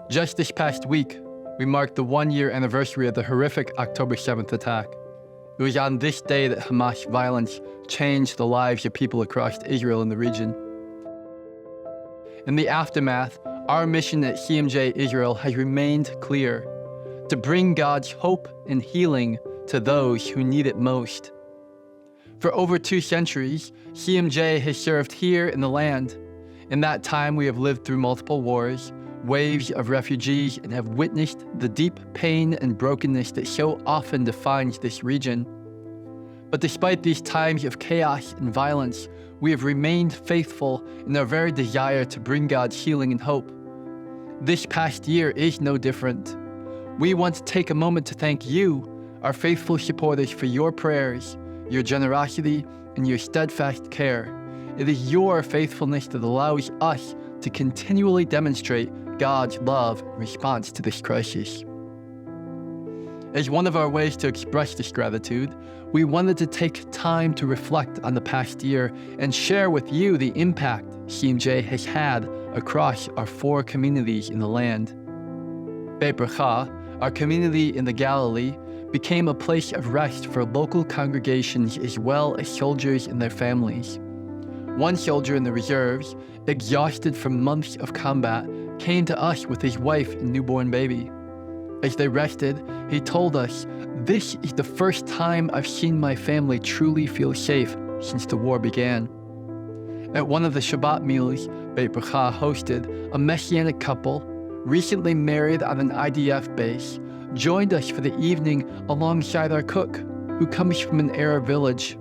Just this past week, we marked the one-year anniversary of the horrific October 7th attack. It was on this day that Hamas violence changed the lives of people across Israel and the region. In the aftermath, our mission at CMJ Israel has remained clear: to bring God's hope and healing to those who need it most. For over 2 centuries, CMJ has served here in the land. In that time, we have lived through multiple wars, waves of refugees, and have witnessed the deep pain and brokenness that so often defines this region. But despite these times of chaos and violence, we have remained faithful in our very desire to bring God's healing and hope. This past year is no different. We want to take a moment to thank you, our faithful supporters, for your prayers, your generosity, and your steadfast care. It is your faithfulness that allows us to continually demonstrate God's love in response to this crisis. As one of our ways to express this gratitude, we wanted to take time to reflect on the past year and share with you the impact CMJ has had across our 4 communities in the land. Beit Bracha, our community in the Galilee, became a place of rest for local congregations as well as soldiers and their families. One soldier in the reserves, exhausted from months of combat, came to us with his wife and newborn baby. As they rested, he told us, "This is the first time I've seen my family truly feel safe since the war began." At one of the Shabbat meals Beit Bracha hosted, a Messianic couple, recently married on an IDF base, joined us for the evening alongside our cook, who comes from an Arab village.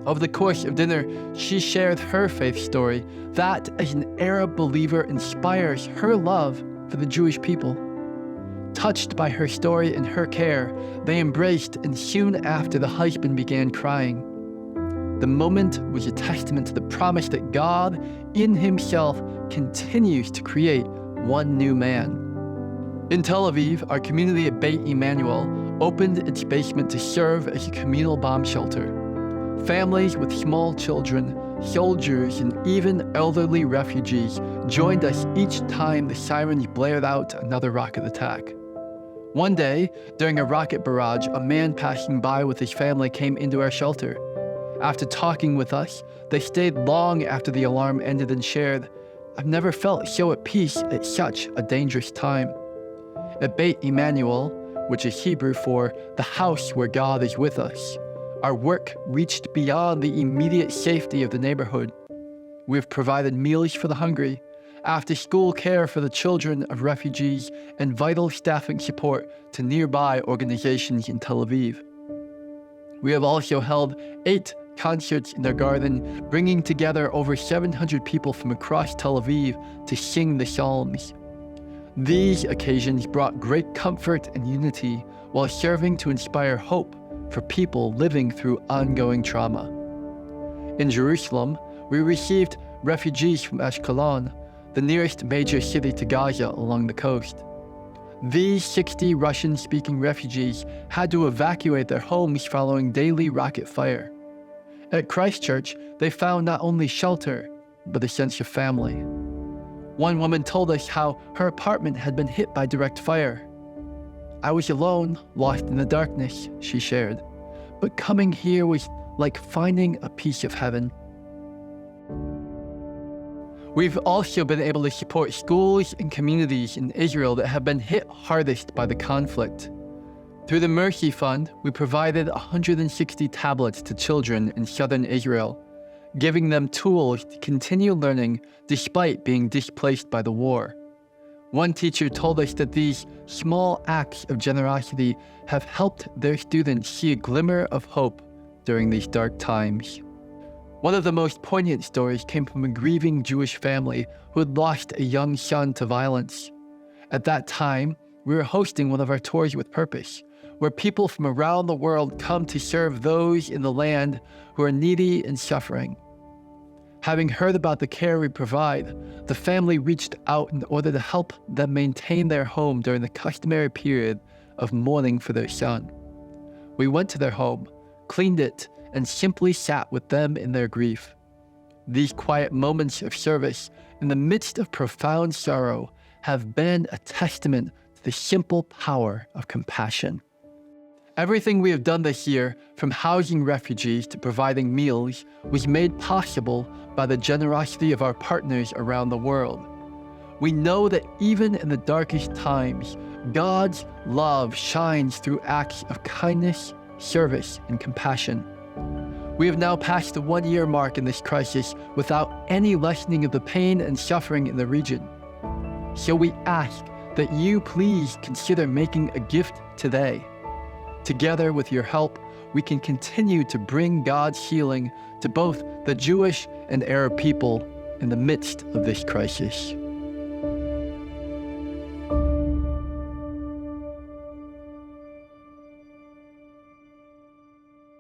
Over the course of dinner, she shared her faith story that, as an Arab believer, inspires her love for the Jewish people. Touched by her story and her care, they embraced, and soon after the husband began crying. The moment was a testament to the promise that God, in Himself, continues to create one new man. In Tel Aviv, our community at Beit Emmanuel opened its basement to serve as a communal bomb shelter. Families with small children, soldiers, and even elderly refugees joined us each time the sirens blared out another rocket attack. One day, during a rocket barrage, a man passing by with his family came into our shelter. After talking with us, they stayed long after the alarm ended and shared, "I've never felt so at peace at such a dangerous time." At Beit Emmanuel, which is Hebrew for the house where God is with us, our work reached beyond the immediate safety of the neighborhood. We have provided meals for the hungry, after-school care for the children of refugees, and vital staffing support to nearby organizations in Tel Aviv. We have also held 8 concerts in their garden, bringing together over 700 people from across Tel Aviv to sing the Psalms. These occasions brought great comfort and unity while serving to inspire hope for people living through ongoing trauma. In Jerusalem, we received refugees from Ashkelon, the nearest major city to Gaza along the coast. These 60 Russian-speaking refugees had to evacuate their homes following daily rocket fire. At Christchurch, they found not only shelter, but a sense of family. One woman told us how her apartment had been hit by direct fire. "I was alone, lost in the darkness," she shared, "but coming here was like finding a piece of heaven." We've also been able to support schools and communities in Israel that have been hit hardest by the conflict. Through the Mercy Fund, we provided 160 tablets to children in southern Israel, giving them tools to continue learning despite being displaced by the war. One teacher told us that these small acts of generosity have helped their students see a glimmer of hope during these dark times. One of the most poignant stories came from a grieving Jewish family who had lost a young son to violence. At that time, we were hosting one of our Tours with Purpose, where people from around the world come to serve those in the land who are needy and suffering. Having heard about the care we provide, the family reached out in order to help them maintain their home during the customary period of mourning for their son. We went to their home, cleaned it, and simply sat with them in their grief. These quiet moments of service, in the midst of profound sorrow, have been a testament to the simple power of compassion. Everything we have done this year, from housing refugees to providing meals, was made possible by the generosity of our partners around the world. We know that even in the darkest times, God's love shines through acts of kindness, service, and compassion. We have now passed the 1-year mark in this crisis without any lessening of the pain and suffering in the region. So we ask that you please consider making a gift today. Together with your help, we can continue to bring God's healing to both the Jewish and Arab people in the midst of this crisis.